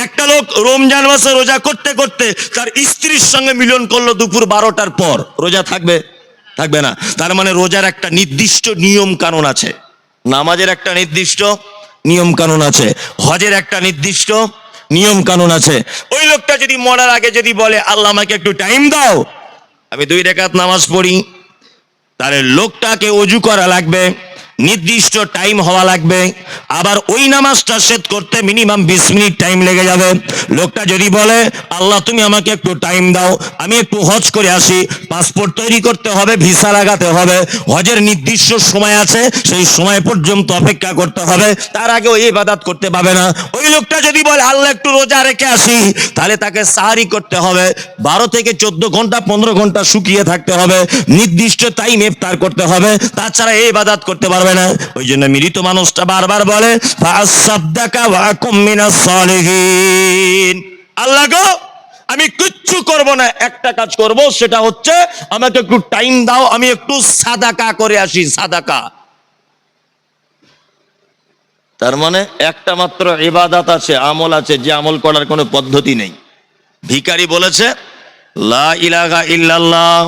একটা লোক রমজান মাসে রোজা করতে করতে তার স্ত্রীর সঙ্গে মিলন করলো দুপুর 12টার পর, রোজা থাকবে? থাকবে না। তার মানে রোজার একটা নির্দিষ্ট নিয়ম কানুন আছে, নামাজের একটা নির্দিষ্ট নিয়ম কানুন আছে, হজের একটা নির্দিষ্ট নিয়ম কানুন আছে। ওই লোকটা যদি মরার আগে যদি বলে আল্লাহ আমাকে একটু টাইম দাও, আমি 2 রাকাত নামাজ পড়ি, তাহলে লোকটাকে ওযু করা লাগবে, নির্দিষ্ট টাইম হওয়া লাগবে, আবার ওই নামাজটা শেষ করতে মিনিমাম 20 মিনিট টাইম লেগে যাবে। লোকটা যদি বলে আল্লাহ তুমি আমাকে একটু টাইম দাও, আমি একটু হজ করে আসি, পাসপোর্ট তৈরি করতে হবে, ভিসা লাগাতে হবে, হজের নির্দিষ্ট সময় আছে, সেই সময় পর্যন্ত অপেক্ষা করতে হবে, তার আগে ওই ইবাদত করতে পাবে না। ওই লোকটা যদি বলে আল্লাহ একটু রোজা রেখে আসি, তাহলে তাকে সাহারি করতে হবে, 12 থেকে 14 ঘন্টা 15 ঘন্টা শুকিয়ে থাকতে হবে, নির্দিষ্ট টাইম ইফতার করতে হবে, তাছাড়া এই ইবাদত করতে পারবে না। ওই জন্য মৃত মানুষটা বারবার বলে ফাসাদদাকা ওয়া কুম মিনাস সালিহিন, আল্লাহ গো আমি কিচ্ছু করব না, একটা কাজ করব, সেটা হচ্ছে আমাকে একটু টাইম দাও, আমি একটু সাদাকা করে আসি, সাদাকা। তার মানে একটা মাত্র ইবাদত আছে, আমল আছে, যে আমল করার কোনো পদ্ধতি নেই। ভিখারি বলেছে লা ইলাহা ইল্লাল্লাহ,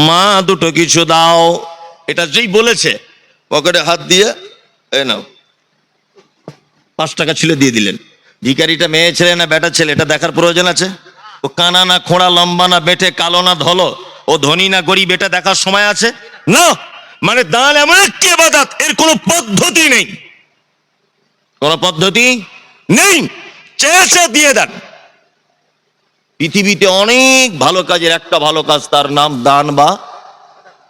মা দুটো কিছু দাও, এটা যেই বলেছে পকেটে হাত দিয়ে এই নাও 5 টাকা ছিল দিয়ে দিলেন। ভিখারিটা মেয়ে ছেলে না বেটা ছেলে এটা দেখার প্রয়োজন আছে? ও কানা না খোঁড়া, লম্বা না বেটে, কালো না ধলো, ও ধনী না গরিব, এটা দেখার সময় আছে না। মানে দান এমন একটি ইবাদত, এর কোনো পদ্ধতি নেই, কোনো পদ্ধতি নেই, চেয়েছে দিয়ে দেন। পৃথিবীতে অনেক ভালো কাজের একটা ভালো কাজ, তার নাম দান বা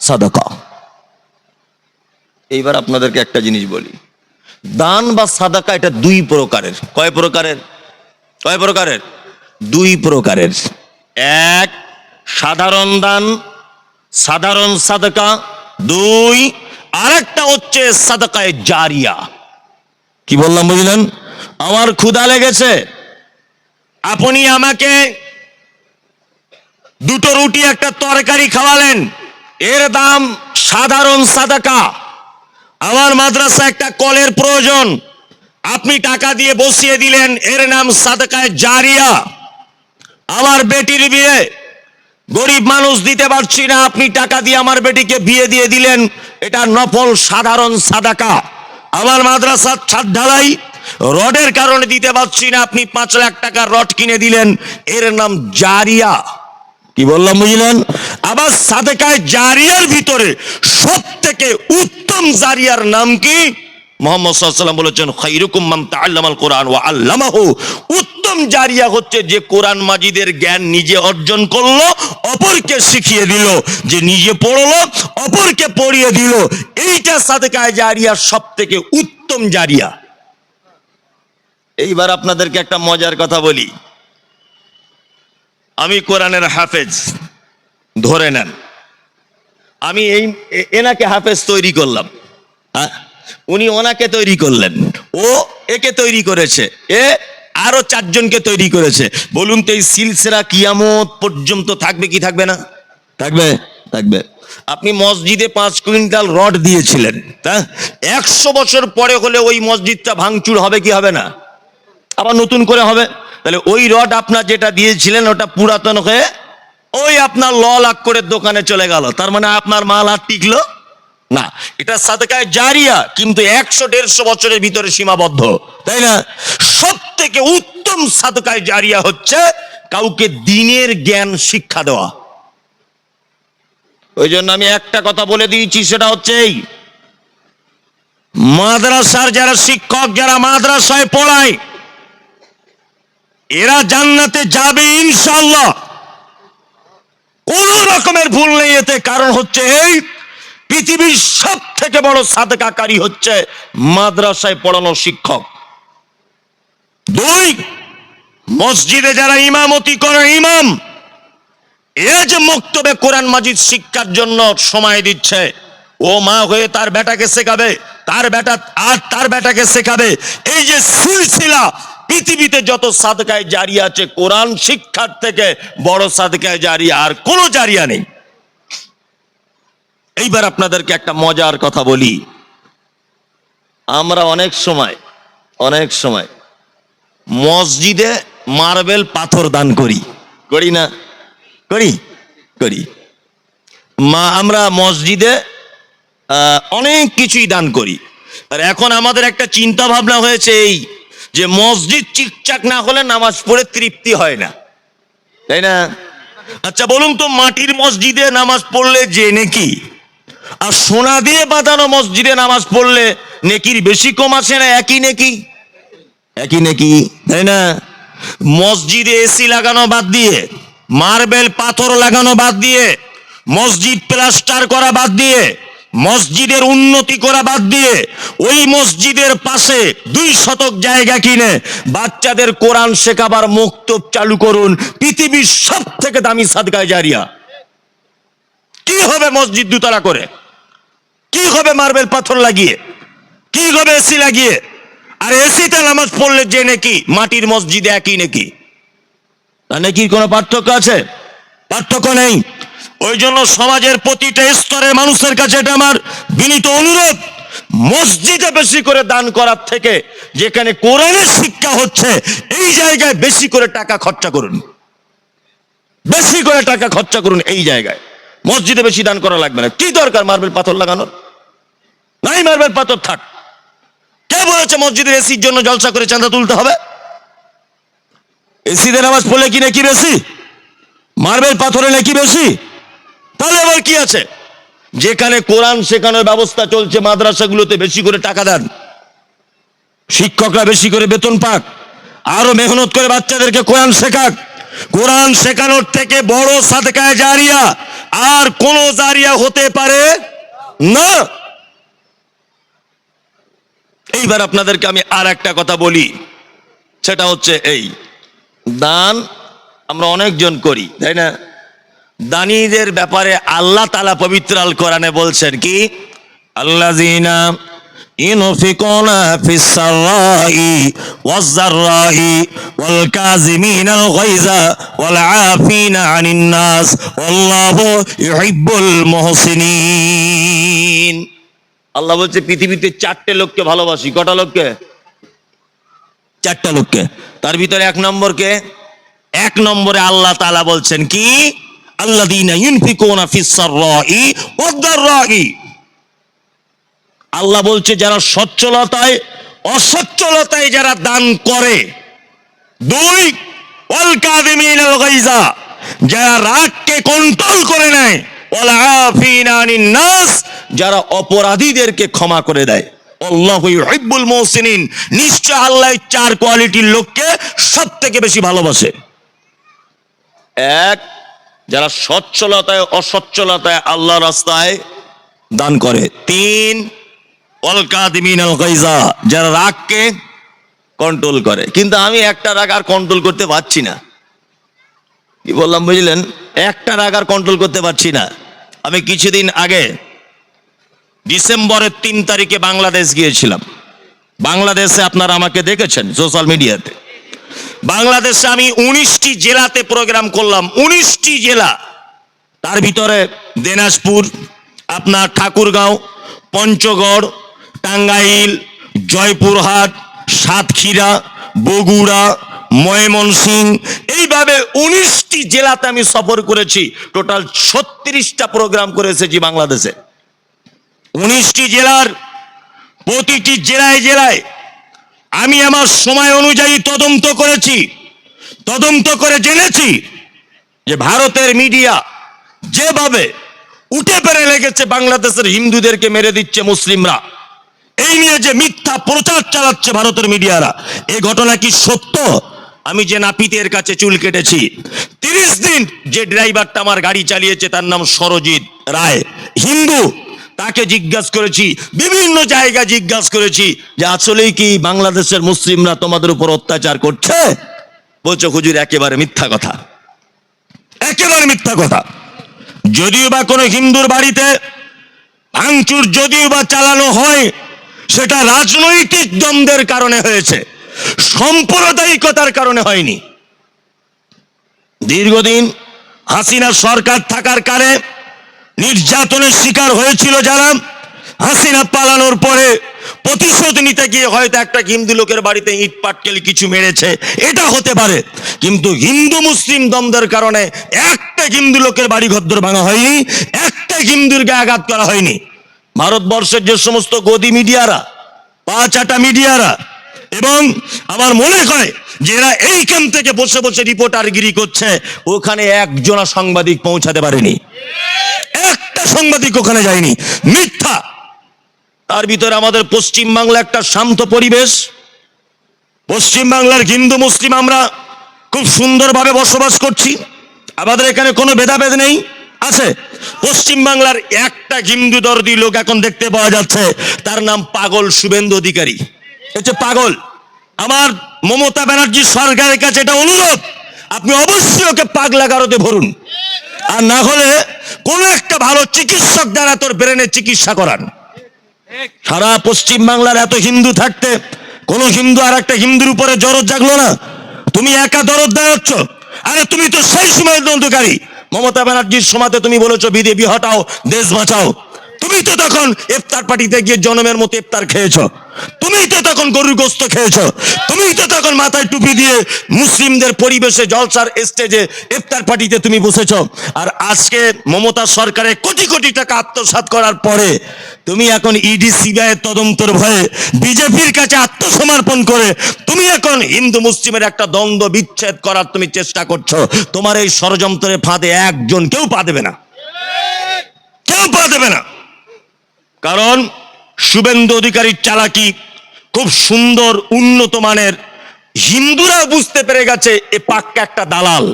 সাদাকা। এইবার আপনাদেরকে একটা জিনিস বলি, দান বা সাদাকা এটা 2 প্রকারের। কয় প্রকারের? কয় প্রকারের? 2 প্রকারের। এক, সাধারণ দান, সাধারণ সাদাকা। 2, আরেকটা হচ্ছে সাদাকায়ে জারিয়া। কি বললাম বুঝলেন? আমার ক্ষুধা লেগেছে, আপনি আমাকে 2টো রুটি একটা তরকারি খাওয়ালেন, এর দাম সাধারণ সাদাকা। আমার মাদ্রাসা একটা কলের প্রয়োজন, আপনি টাকা দিয়ে বসিয়ে দিলেন, এর নাম সাদাকায়ে জারিয়া। আমার বেটির বিয়ে, গরিব মানুষ দিতে পারছি না, আপনি টাকা দিয়ে আমার বেটিকে বিয়ে দিয়ে দিলেন, এটা নফল সাধারণ সাদাকা। আমার মাদ্রাসার ছাদ ঢালাই, রডের কারণে দিতে পারছি না, আপনি 5 লাখ টাকার রড কিনে দিলেন, এর নাম জারিয়া। কি বললাম বুঝলেন? আবার সাদাকায়ে জারিয়ার ভিতরে সবথেকে উত্তম জারিয়ার নাম কি? মুহাম্মদ সাল্লাল্লাহু আলাইহি ওয়াসাল্লাম বলেছেন খায়রুকুম মান তাআল্লামাল কোরআন ওয়া আল্লামাহু। উত্তম জারিয়া হচ্ছে যে কোরআন মাজিদের জ্ঞান নিজে অর্জন করলো, অপরকে শিখিয়ে দিল, যে নিজে পড়লো অপরকে পড়িয়ে দিল, এইটা সাদাকায়ে জারিয়া সবথেকে উত্তম জারিয়া। এইবার আপনাদেরকে একটা মজার কথা বলি, আমি কোরআনের হাফেজ ধরে নেন, আমি এনাকে হাফেজ তৈরি করলাম, হ্যাঁ, উনি ওনাকে তৈরি করলেন, ও একে তৈরি করেছে, এ আরো 4 জনকে তৈরি করেছে। বলুন তো এই সিলসিলা কিয়ামত পর্যন্ত থাকবে কি থাকবে না? থাকবে, থাকবে। আপনি মসজিদে 5 কুইন্টাল রড দিয়েছিলেন, তা 100 বছর পরে হলে ওই মসজিদটা ভাঙচুর হবে কি হবে না? আবার নতুন করে হবে। তাহলে ওই রড আপনার যেটা দিয়েছিলেন ওটা পুরাতন হয়ে ওই আপনার লাখ করে দোকানে চলে গেল, তার মানে আপনার মাল আর টিকলো না। এটা সাদাকায়ে জারিয়া, কিন্তু 100-150 বছরের ভিতরে সীমাবদ্ধ, তাই না? সব থেকে উত্তম সাদাকায়ে জারিয়া হচ্ছে কাউকে দ্বীনের জ্ঞান শিক্ষা দেওয়া। ওই জন্য আমি একটা কথা বলে দিয়েছি, সেটা হচ্ছে এই মাদ্রাসার যারা শিক্ষক, যারা মাদ্রাসায় পড়ায়, এরা জান্নাতে যাবে ইনশাআল্লাহ, কোন রকমের ভুল নেই এতে। কারণ হচ্ছে এই পৃথিবীর সব থেকে বড় সাদাকাকারী হচ্ছে মাদ্রাসায় পড়ানো শিক্ষক। 2, মসজিদে যারা ইমামতি করে ইমাম, এরা যে মক্তবে কোরআন মাজিদ শিক্ষার জন্য সময় দিচ্ছে, ও মা হয়ে তার বেটাকে শেখাবে, তার বেটা আর তার বেটাকে শেখাবে, এই যে সিলসিলা, পৃথিবীতে যত সাদাকায়ে জারিয়া আছে, কোরআন শিক্ষার থেকে বড় সাদাকায়ে জারিয়া আর কোনো জারিয়া নেই। এইবার আপনাদেরকে একটা মজার কথা বলি, আমরা অনেক সময় মসজিদে মার্বেল পাথর দান করি, করি না? করি করি। আমরা মসজিদে অনেক কিছুই দান করি। আর এখন আমাদের একটা চিন্তা ভাবনা হয়েছে এই যে মসজিদ ঠিকঠাক না হলে নামাজ পড়ে তৃপ্তি হয় না, তাই না? আচ্ছা বলুন তো, মাটির মসজিদে নামাজ পড়লে যে নেকি, আর সোনা দিয়ে বাঁধানো মসজিদে নামাজ পড়লে নেকির বেশি কম আসে না একই নেকি? একই নেকি, তাই না? মসজিদে এসি লাগানো বাদ দিয়ে, মার্বেল পাথর লাগানো বাদ দিয়ে, মসজিদ প্লাস্টার করা বাদ দিয়ে, মসজিদের উন্নতি করা বাদ দিয়ে ওই মসজিদের পাশে 2 শতক জায়গা কিনে বাচ্চাদের কোরআন শেখাবার মক্তব চালু করুন। পৃথিবীর সব থেকে দামি সাদকায়ে জারিয়া। কি হবে মসজিদ দুতলা করে? কি হবে মার্বেল পাথর লাগিয়ে? কি হবে এসি লাগিয়ে? আর এসিতে নামাজ পড়লে যে নাকি মাটির মসজিদে একই নাকি? তা নাকি কোনো পার্থক্য আছে? পার্থক্য নেই। ওই জন্য সমাজের প্রতিটা স্তরের মানুষের কাছে এটা আমার বিনীত অনুরোধ, মসজিদে বেশি করে দান করার থেকে যেখানে কোরআনের শিক্ষা হচ্ছে এই জায়গায় বেশি করে টাকা খরচা করুন, বেশি করে টাকা খরচা করুন এই জায়গায়। মসজিদে বেশি দান করা লাগবে না। কি দরকার মার্বেল পাথর লাগানোর? নাই, মার্বেল পাথর থাক। কে বলেছে মসজিদের এসির জন্য জলসা করে চাঁদা তুলতে হবে? এসিতে নামাজ পড়লে কি নাকি বেশি? মার্বেল পাথরে নাকি বেশি? তাহলে আবার কি আছে? যেখানে কোরআন শেখানোর ব্যবস্থা চলছে মাদ্রাসাগুলোতে বেশি করে টাকা দেন, শিক্ষকরা বেশি করে বেতন পাক, আরো মেহনত করে বাচ্চাদেরকে কোরআন শেখাক। কোরআন শেখানোর থেকে বড় সাদকায়ে জারিয়া আর কোন জারিয়া হতে পারে না। এইবার আপনাদেরকে আমি আর একটা কথা বলি, সেটা হচ্ছে এই দান আমরা অনেকজন করি, তাই না? দানীদের ব্যাপারে আল্লাহ তাআলা পবিত্র আল কোরআনে বলছেন কি, আল্লাযীনা ইউনফিকুনা ফিস সাররাই ওয়াজ যাররাই ওয়াল কাযিমিনাল গায়যা ওয়াল আফিনা আনিন নাস ওয়াল্লাহু ইউহিব্বুল মুহসিনিন। আল্লাহ বলছে পৃথিবীতে 4টে লোককে ভালোবাসি। কটা লোককে? 4টা লোককে। তার ভিতরে 1 নম্বরকে, 1 নম্বরে আল্লাহ তাআলা বলছেন কি, আল্লাযীনা ইউনফিকুনা ফিস সাররাই ওয়াদ দাররাই। আল্লাহ বলছে যারা সচ্ছলতায় অসচ্ছলতায় যারা দান করে। 2 ওয়াল কাযিমিনাল গায়যা, যারা রাগকে কন্ট্রোল করে নেয়। ওয়াল আফিনা আনিন নাস, যারা অপরাধীদেরকে ক্ষমা করে দেয়। আল্লাহু ইউহিব্বুল মুহসিনিন, নিশ্চয় আল্লাহ 4 কোয়ালিটির লোককে সবথেকে বেশি ভালোবাসে। 1, যারা সচ্ছলতায় অসচ্ছলতায় আল্লাহর রাস্তায় দান করে। 3, ওয়াল কাযিমিনাল গায়যা, যারা রাগকে কন্ট্রোল করে। কিন্তু আমি একটা রাগ আর কন্ট্রোল করতে পারছি না। কি বললাম বুঝলেন? একটা রাগ আর কন্ট্রোল করতে পারছি না। আমি কিছুদিন আগে ডিসেম্বরের 3 তারিখে বাংলাদেশ গিয়েছিলাম। বাংলাদেশে আপনারা আমাকে দেখেছেন সোশ্যাল মিডিয়াতে। বাংলাদেশে আমি 19টি জেলাতে প্রোগ্রাম করলাম। 19টি জেলা, তার ভিতরে দিনাজপুর, আপনার ঠাকুরগাঁও, পঞ্চগড়, টাঙ্গাইল, জয়পুরহাট, সাতক্ষীরা, বগুড়া, ময়মনসিংহ, এইভাবে 19টি জেলাতে আমি সফর করেছি। টোটাল 36টা প্রোগ্রাম করেছি বাংলাদেশে। 19টি জেলার প্রতিটি জেলায় জেলায় আমি আমার সময় অনুযায়ী তদন্ত করেছি। তদন্ত করে জেনেছি যে ভারতের মিডিয়া যেভাবে উঠে পেরে লেগেছে বাংলাদেশের হিন্দুদেরকে মেরে দিচ্ছে মুসলিমরা, এই নিয়ে যে মিথ্যা প্রচার চালাচ্ছে ভারতের মিডিয়ারা, এই ঘটনা কি সত্য? আমি যে নাপিতের কাছে চুল কেটেছি, 30 দিন যে ড্রাইভারটা আমার গাড়ি চালিয়েছে তার নাম সরজিৎ রায়, হিন্দু, তাকে জিজ্ঞাসা করেছি, বিভিন্ন জায়গায় জিজ্ঞাসা করেছি যে আসলেই কি বাংলাদেশের মুসলিমরা তোমাদের উপর অত্যাচার করছে? বলছে হুজুর একেবারে মিথ্যা কথা, একেবারে মিথ্যা কথা। যদিও বা কোনো হিন্দুর বাড়িতে ভাঙচুর যদিও বা চালানো হয়, সেটা রাজনৈতিক দ্বন্দ্বের কারণে হয়েছে, সাম্প্রদায়িকতার কারণে হয়নি। দীর্ঘদিন হাসিনা সরকার থাকার কারণে নির্যাতনের শিকার হয়েছিল যারা, হাসিনা পালানোর পরে প্রতিশোধ নিতে গিয়ে হয়তো একটা হিন্দু লোকের বাড়িতে ইট পাটকেল কিছু মেরেছে, এটা হতে পারে, কিন্তু হিন্দু মুসলিম দ্বন্দ্বের কারণে একটা হিন্দু লোকের বাড়ি ঘরদোর ভাঙা হয়নি, একটা হিন্দুর গায়ে আঘাত করা হয়নি। ভারতবর্ষের যে সমস্ত গদি মিডিয়ারা, পাঁচাটা মিডিয়ারা, এবং আমার মনে হয় যে এরা এইখান থেকে বসে বসে রিপোর্টারগিরি করছে, ওখানে একজনা সাংবাদিক পৌঁছাতে পারেনি, একটা সাংবাদিক ওখানে যায়নি, মিথ্যা। তার ভিতরে আমাদের পশ্চিম বাংলা একটা শান্ত পরিবেশ, পশ্চিম বাংলার হিন্দু মুসলিম আমরা খুব সুন্দরভাবে বসবাস করছি, আমাদের এখানে কোনো ভেদাভেদ নেই। আছে পশ্চিম বাংলার একটা হিন্দু দর্দি লোক এখন দেখতে পাওয়া যাচ্ছে, তার নাম পাগল শুভেন্দু অধিকারী, হচ্ছে পাগল। আমার মমতা ব্যানার্জি সরকারের কাছে এটা অনুরোধ, আপনি অবশ্যই ওকে পাগলা গারদে ভরুন, আর না হলে কোনো একটা ভালো চিকিৎসক দ্বারা তোর ব্রেনের চিকিৎসা করান। সারা পশ্চিম বাংলার এত হিন্দু থাকতে কোন হিন্দু আর একটা হিন্দুর উপরে দরদ জাগলো না? তুমি একা দরদ দেওয়াচ্ছ। আরে তুমি তো সেই সময় দ্বন্দ্বকারী, মমতা ব্যানার্জির সময়তে তুমি বলেছো বিদেবি হটাও, দেশ বাঁচাও। তুমি তো তখন ইফতার পার্টিতে গিয়ে জনমের মতো ইফতার খেয়েছো, তুমি তো তখন গরুর গোস্ত খেয়েছো, তুমি তো তখন মাথায় টুপি দিয়ে মুসলিমদের পরিবেশে জলসার স্টেজে ইফতার পার্টিতে তুমি বসেছো। আর আজকে মমতা সরকারের কোটি কোটি টাকা আত্মসাৎ করার পরে তুমি এখন ইডি সিবিআই তদন্তর ভয়ে বিজেপির কাছে আত্মসমর্পণ করে তুমি এখন হিন্দু মুসলিমের একটা দ্বন্দ্ব বিচ্ছেদ করার তুমি চেষ্টা করছো। তোমার এই ষড়যন্ত্রের ফাঁদে একজন কেউ পা দেবে না, কেউ পা দেবে না। কারণ শুভেন্দু অধিকারীর চালাকি খুব সুন্দর, উন্নত মানের, হিন্দুরা বুঝতে পেরে গেছে এ পাক্কা একটা দালাল।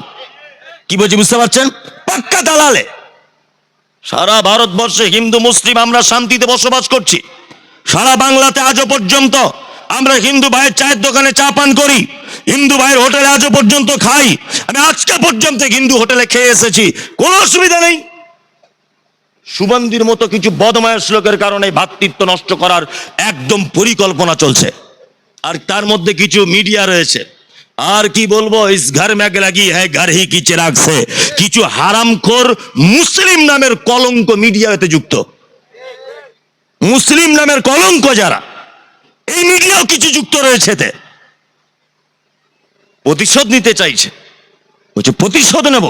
কি বলছি বুঝতে পারছেন? পাক্কা দালালে। সারা ভারতবর্ষে হিন্দু মুসলিম আমরা শান্তিতে বসবাস করছি, সারা বাংলাতে আজও পর্যন্ত আমরা হিন্দু ভাইয়ের চায়ের দোকানে চা পান করি, হিন্দু ভাইয়ের হোটেলে আজও পর্যন্ত খাই। আমি আজকে পর্যন্ত হিন্দু হোটেলে খেয়ে এসেছি, কোনো অসুবিধা নেই। সুবন্দির মতো কিছু বদমায়েশ লোকের কারণে ভ্রাতৃত্ব নষ্ট করার একদম পরিকল্পনা চলছে, আর তার মধ্যে কিছু মিডিয়া রয়েছে। আর কি বলবো, ইস ঘর মে আগ লাগি হ্যায় ঘর হি কি চিরাগ সে, কিছু হারামখোর মুসলিম নামের কলঙ্ক মিডিয়াতে যুক্ত, মুসলিম নামের কলঙ্ক যারা, এই মিডিয়াও কিছু যুক্ত রয়েছে। প্রতিশোধ নিতে চাইছে, বলছে প্রতিশোধ নেব।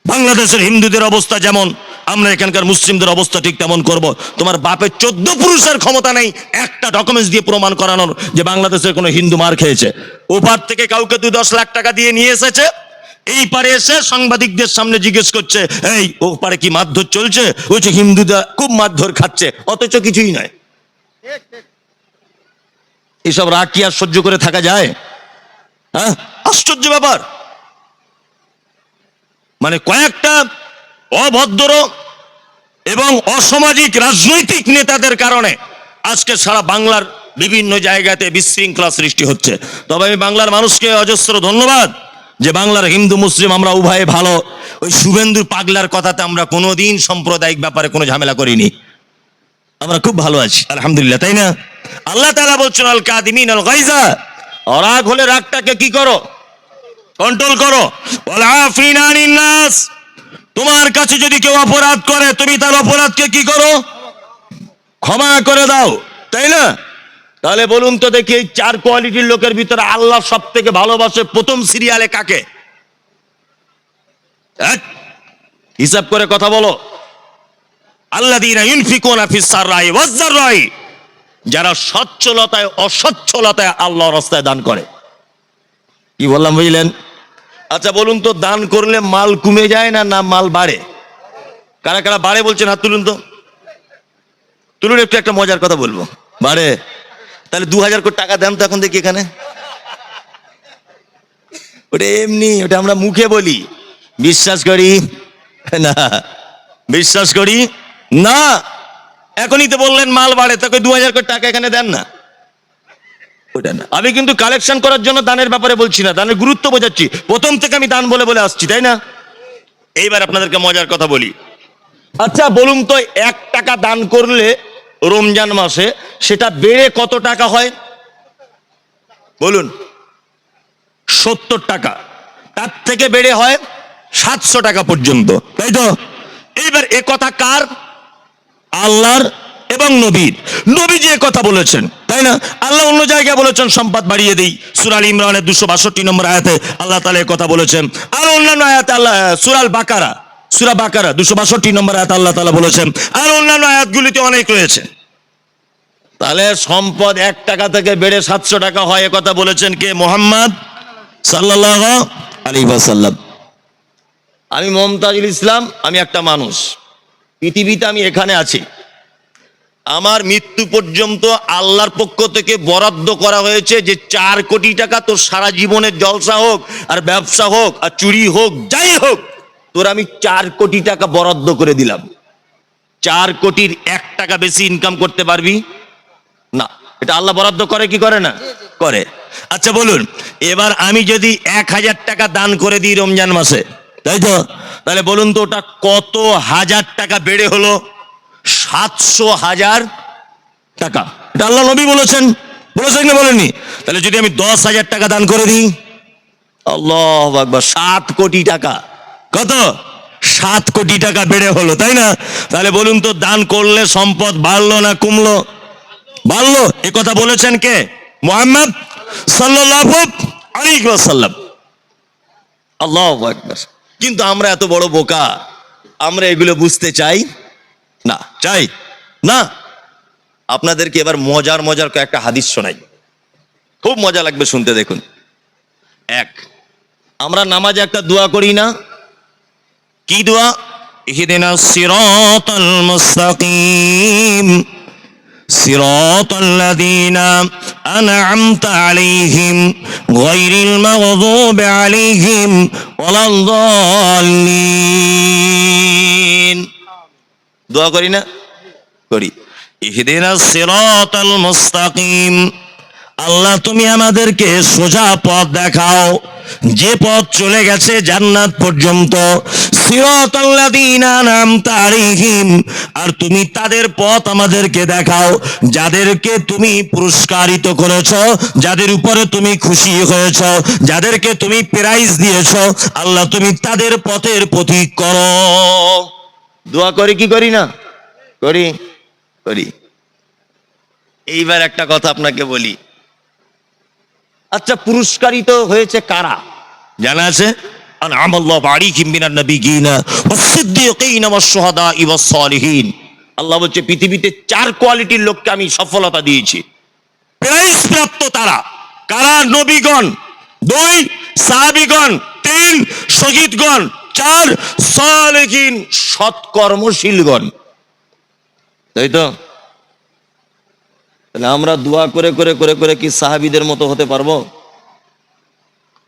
বাংলাদেশের হিন্দুদের অবস্থা যেমন, আমরা এখানকার মুসলিমদের অবস্থা ঠিক তেমন করব। তোমার বাপের 14 পুরুষের ক্ষমতা নেই একটা ডকুমেন্টস দিয়ে প্রমাণ করানোর যে বাংলাদেশের কোনো হিন্দু মার খেয়েছে। ওপার থেকে কাউকে 10 লাখ টাকা দিয়ে নিয়ে এসেছে, এই পারে এসে সাংবাদিকদের সামনে জিজ্ঞেস করছে, এই ও পারে কি মারধর চলছে? বলছে হিন্দুরা খুব মারধর খাচ্ছে, অথচ কিছুই নয়। এইসব রাগ কি আর সহ্য করে থাকা যায়? হ্যাঁ, আশ্চর্য ব্যাপার। মানে কয়েকটা অভদ্র এবং অসামাজিক রাজনৈতিক নেতাদের কারণে আজকে সারা বাংলার বিভিন্ন জায়গাতে বিশৃঙ্খলা সৃষ্টি হচ্ছে। তবে আমি বাংলার মানুষকে অজস্র ধন্যবাদ যে বাংলার হিন্দু মুসলিম আমরা উভয়ে ভালো। ওই শুভেন্দুর পাগলার কথাতে আমরা কোনোদিন সাম্প্রদায়িক ব্যাপারে কোনো ঝামেলা করিনি, আমরা খুব ভালো আছি আলহামদুলিল্লাহ, তাই না? আল্লাহ তাআলা বলছেন আল কাদিমিন আল গায়জা, রাগ হলে রাগটাকে কি করো? কন্ট্রোল করো। ওয়াল আফিনা আনিন নাস, তোমার কাছে যদি কেউ অপরাধ করে তুমি তার অপরাধকে কি করো? ক্ষমা করে দাও, তাই না? তাহলে বলুন তো দেখি, এই 4 কোয়ালিটির লোকের ভিতরে আল্লাহ সব থেকে ভালোবাসে প্রথম সিরিয়ালে কাকে? হিসাব করে কথা বলো। আল্লাযীনা ইউনফিকুনা ফিস সাররাই ওয়াজ যাররাই, যারা সচ্ছলতায় অসচ্ছলতায় আল্লাহর রাস্তায় দান করে। কি বললাম বুঝলেন? আচ্ছা বলুন তো, দান করলে মাল কমে যায় না না মাল বাড়ে? কারা কারা বাড়ে বলছেন হাত তুলুন তো, তুলুন। একটু একটা মজার কথা বলবো, বাড়ে। তাহলে 2000 কোটি টাকা দেন তো এখন দেখি এখানে। ওটা এমনি, ওটা আমরা মুখে বলি, বিশ্বাস করি না, বিশ্বাস করি না। এখনই তো বললেন মাল বাড়ে, তাকে 2000 কোটি টাকা এখানে দেন না, ওটা না। আমি কিন্তু কালেকশন করার জন্য দানের ব্যাপারে বলছি না, দানের গুরুত্ব বোঝাচ্ছি। প্রথম থেকে আমি দান বলে বলে আসছি, তাই না? এইবার আপনাদেরকে মজার কথা বলি। আচ্ছা বলুন তো, 1 টাকা দান করলে রমজান মাসে সেটা বেড়ে কত টাকা হয় বলুন? 70 টাকা। তার থেকে বেড়ে হয় 700 টাকা পর্যন্ত, তাই তো? এইবার এ কথা কার? আল্লাহর এবং নবী যে কথা বলেছেন, তাই না? আল্লাহ অন্য জায়গায় বলেছেন সম্পদ বাড়িয়ে দেই, সূরা আল ইমরানের 262 নম্বর আয়াতে আল্লাহ তাআলা এই কথা বলেছেন। আর অন্যান্য আয়াতে আল্লাহ সূরা বাকারা 262 নম্বর আয়াতে আল্লাহ তাআলা বলেছেন। আর অন্যান্য আয়াতগুলিতে অনেক রয়েছে। তাহলে সম্পদ 1 টাকা থেকে বেড়ে 700 টাকা হয়, এ কথা বলেছেন কে? মুহাম্মদ সাল্লাল্লাহু আলাইহি ওয়াসাল্লাম। আমি মমতাজুল ইসলাম, আমি একটা মানুষ, পৃথিবীতে আমি এখানে আছি। আমার মৃত্যু পর্যন্ত আল্লাহর পক্ষ থেকে বরাদ্দ করা হয়েছে যে 4 কোটি টাকা তোর সারা জীবনের জলসা হোক আর ব্যবসা হোক আর চুরি হোক, যাই হোক, তোর আমি 4 কোটি টাকা বরাদ্দ করে দিলাম। 4 কোটির 1 টাকা বেশি ইনকাম করতে পারবি না। এটা আল্লাহ বরাদ্দ করে কি করে না? করে। আচ্ছা বলুন, এবার আমি যদি 1000 টাকা দান করে দিই রমজান মাসে, তাই তো, তাহলে বলুন তো ওটা কত হাজার টাকা বেড়ে হলো? 700,000 টাকা। এটা আল্লাহ নবী বলেছেন না বলেননি? তাহলে যদি আমি 10,000 টাকা দান করে দিই, আল্লাহু আকবার, 7 কোটি টাকা। কত? 7 কোটি টাকা বেড়ে হলো, তাই না? তাহলে বলুন তো দান করলে সম্পদ বাড়লো না কমলো? বাড়লো। এ কথা বলেছেন কে? মুহাম্মদ সাল্লাল্লাহু আলাইহি ওয়াসাল্লাম। আল্লাহু আকবার। কিন্তু আমরা এত বড় বোকা, আমরা এগুলো বুঝতে চাই না। আপনাদেরকে এবার মজার কয়েকটা হাদিস শোনাই, খুব মজা লাগবে শুনতে। দেখুন, আমরা নামাজে একটা দোয়া করি না? কি দোয়া? ইহদিনাস সিরাতাল মুস্তাকিম সিরাতাল্লাযীনা আন'আমতা আলাইহিম গায়রিল মাগযুবি আলাইহিম ওয়ালাদ-দাল্লিন। দোয়া করি না? করি। ইহদিনাস সিরাতাল মুস্তাকিম, আল্লাহ তুমি আমাদেরকে সোজা পথ দেখাও, যে পথ চলে গেছে জান্নাত পর্যন্ত। সিরাতাল্লাযীনা আন'আমতা আলাইহিম, আর তুমি তাদের পথ আমাদেরকে দেখাও যাদেরকে তুমি পুরস্কারিত করেছো, যাদের উপরে তুমি খুশি হয়েছো, যাদেরকে তুমি প্রাইজ দিয়েছো। আল্লাহ তুমি তাদের পথের পথিক করো। দোয়া করি কি করি না? করি। এইবার একটা কথা আপনাকে বলি, আচ্ছা পুরস্কারিত হয়েছে কারা জানা আছে? আন'আমাল্লাহু আলাইহিম মিনান নাবিয়্যিনা ওয়াস-সিদ্দীকিনা ওয়াশ-শুহাদা'i ওয়াস-সালিহিন। আল্লাহ বলছে পৃথিবীতে 4 কোয়ালিটির লোককে আমি সফলতা দিয়েছি। প্রাইজ প্রাপ্ত তারা কারা? নবীগণ, 2 সাহাবীগণ, 3 শহীদগণ, 4 সালেহিন সৎকর্মশীলগণ। তাই তো? তাহলে আমরা দোয়া করে কি সাহাবীদের মতো হতে পারবো?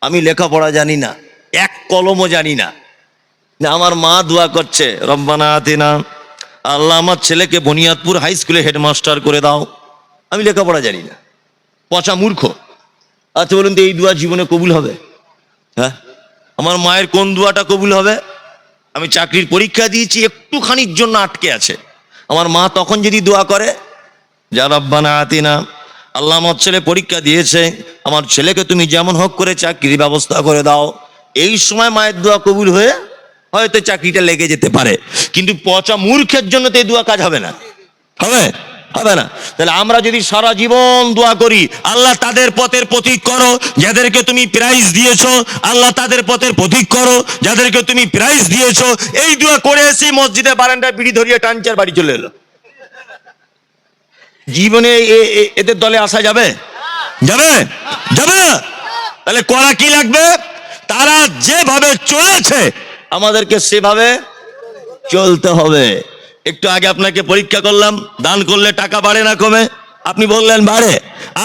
আমি লেখাপড়া জানি না, 1 কলমও জানি না। আমার মা দোয়া করছে, রব্বানা আতিনা, আল্লাহ আমার ছেলেকে বুনিয়াদপুর হাই স্কুলে হেডমাস্টার করে দাও। আমি লেখাপড়া জানি না, পচা মূর্খ। আচ্ছা বলুন তো এই দোয়া জীবনে কবুল হবে? হ্যাঁ, আমার মায়ের কোন দোয়াটা কবুল হবে? আমি চাকরির পরীক্ষা দিয়েছি, একটুখানির জন্য আটকে আছে। আমার মা তখন যদি দোয়া করে, যা রব্বানা আতিনা, আল্লাহ আমার ছেলে পরীক্ষা দিয়েছে, আমার ছেলেকে তুমি যেমন হোক করে চাকরির ব্যবস্থা করে দাও, এই সময় মায়ের দোয়া কবুল হয়ে হয়তো চাকরিটা লেগে যেতে পারে। কিন্তু পচা মূর্খের জন্য তো এই দোয়া কাজ হবে না। হবে না। তাহলে আমরা যদি সারা জীবন দোয়া করি, আল্লাহ তাদের পথের পথিক করো যাদেরকে তুমি প্রাইজ দিয়েছো, আল্লাহ তাদের পথের পথিক করো যাদেরকে তুমি প্রাইজ দিয়েছো, এই দোয়া করে এসে মসজিদে বারান্দায় বিড়ি ধরিয়ে টানচার বাড়ি চলে এলো, জীবনে এদের দলে আসা যাবে? তাহলে করা কি লাগবে? তারা যেভাবে চলেছে আমাদেরকে সেভাবে চলতে হবে। একটু আগে আপনাকে পরীক্ষা করলাম, দান করলে টাকা বাড়ে না কমে? আপনি বললেন বাড়ে।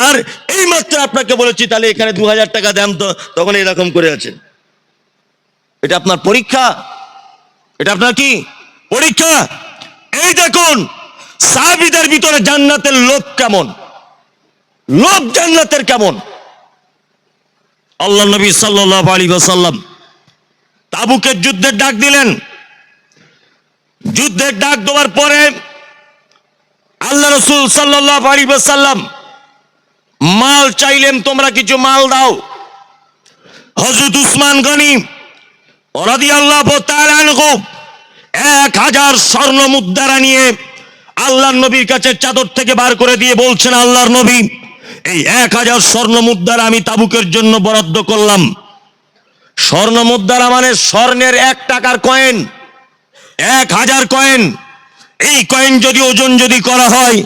আর এই মাত্র আপনাকে বলেছি তাহলে এখানে 2000 টাকা দেন তো, তখন এরকম করে আছেন। এটা আপনার পরীক্ষা? এটা আপনার কি পরীক্ষা? এই দেখুন সাহাবীদের ভিতরে জান্নাতের লোভ কেমন, লোভ জান্নাতের কেমন। আল্লাহ নবী সাল্লাল্লাহু আলাইহি ওয়াসাল্লাম তাবুকের যুদ্ধের ডাক দিলেন। যুদ্ধের ডাক দেওয়ার পরে আল্লাহ রাসূল সাল্লাল্লাহু আলাইহি ওয়াসাল্লাম মাল চাইলেন, তোমরা কিছু মাল দাও। হযরত উসমান গনি রাদিয়াল্লাহু তাআলা আনহু 1000 স্বর্ণ মুদ্রা নিয়ে আল্লাহর নবীর কাছে চাদর থেকে বার করে দিয়ে বলছেন, আল্লাহর নবী, এই 1000 স্বর্ণ মুদ্রা আমি তাবুকের জন্য বরাদ্দ করলাম। স্বর্ণ মুদ্রা মানে স্বর্ণের 1 টাকার কয়েন, 1000 কয়েন। এই কয়েন যদি ওজন যদি করা হয়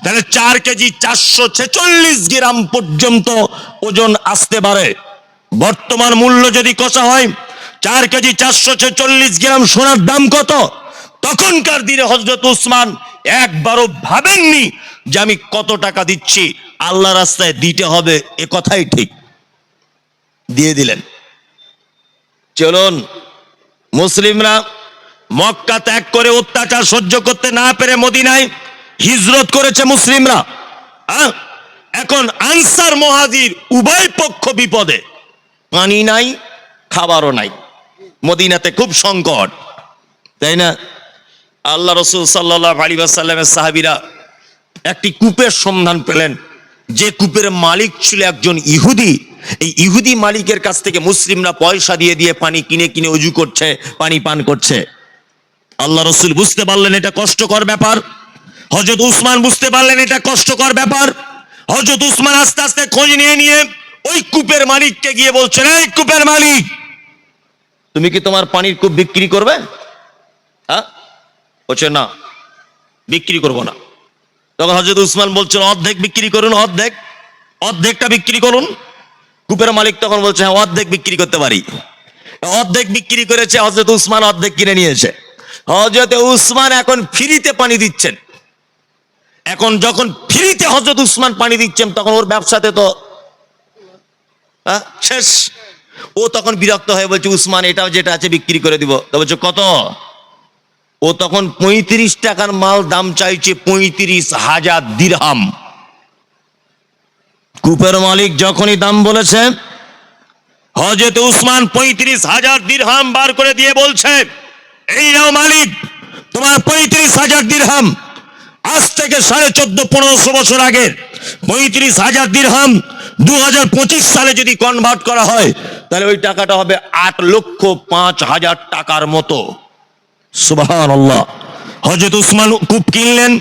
তাহলে 4 কেজি 446 গ্রাম পর্যন্ত ওজন আসতে পারে। বর্তমান মূল্য যদি কষা হয় 4 কেজি 446 গ্রাম সোনার দাম কত? তখনকার দিনে হযরত উসমান একবারও ভাবেননি যে আমি কত টাকা দিচ্ছি, আল্লাহ রাস্তায় দিতে হবে, এ কথাই ঠিক, দিয়ে দিলেন। চলুন, মুসলিমরা মক্কা ত্যাগ করে অত্যাচার সহ্য করতে না পেরে মদিনায় হিজরত করেছে মুসলিমরা। এখন আনসার মুহাজির উভয় পক্ষ বিপদে, পানি নাই, খাবারও নাই, মদিনাতে খুব সংকট, তাই না? আল্লাহ রাসূল সাল্লাল্লাহু আলাইহি ওয়াসাল্লামের সাহাবীরা একটি কূপের সন্ধান পেলেন, যে কূপের মালিক ছিল একজন ইহুদি। এই ইহুদি মালিকের কাছ থেকে মুসলিমরা পয়সা দিয়ে দিয়ে পানি কিনে কিনে ওযু করছে, পানি পান করছে। আল্লাহ রাসূল বুঝতে পারলেন এটা কষ্টকর ব্যাপার, হযরত উসমান বুঝতে পারলেন এটা কষ্টকর ব্যাপার। হযরত উসমান আস্তে আস্তে খোঁজ নিয়ে নিয়ে ওই কূপের মালিককে গিয়ে বলছেন, এই কূপের মালিক, তুমি কি তোমার পানির কূপ বিক্রি করবে? বলছে না, বিক্রি করব না। তখন হযরত উসমান বলছেন, অর্ধেক বিক্রি করুন, অর্ধেকটা বিক্রি করুন। কূপের মালিক তখন বলছে, হ্যাঁ, অর্ধেক বিক্রি করতে পারি। অর্ধেক বিক্রি করেছে, হযরত উসমান অর্ধেক কিনে নিয়েছে। হযরত উসমান এখন ফ্রিতে পানি দিচ্ছেন। এখন যখন ফ্রিতে হযরত উসমান পানি দিচ্ছেন, তখন ওর ব্যবসাতে তো শেষ। ও তখন বিরক্ত হয়ে বলছে, উসমান এটাও যেটা আছে বিক্রি করে দিব। তো বলছে কত? ও তখন 35 টাকার মাল দাম চাইছে 35,000 দিরহাম। কূপের মালিক যখনই দাম বলেছে, হযরত উসমান 35,000 দিরহাম বার করে দিয়ে বলছে, এই নাও মালিক, তোমার 35,000 দিরহাম। আজ থেকে 1450-1500 বছর আগে 35,000 দিরহাম 2025 সালে যদি কনভার্ট করা হয় তাহলে ওই টাকাটা হবে 8,05,000 টাকার মতো। সুবহানাল্লাহ। হযরত উসমান কূপ কিনলেন।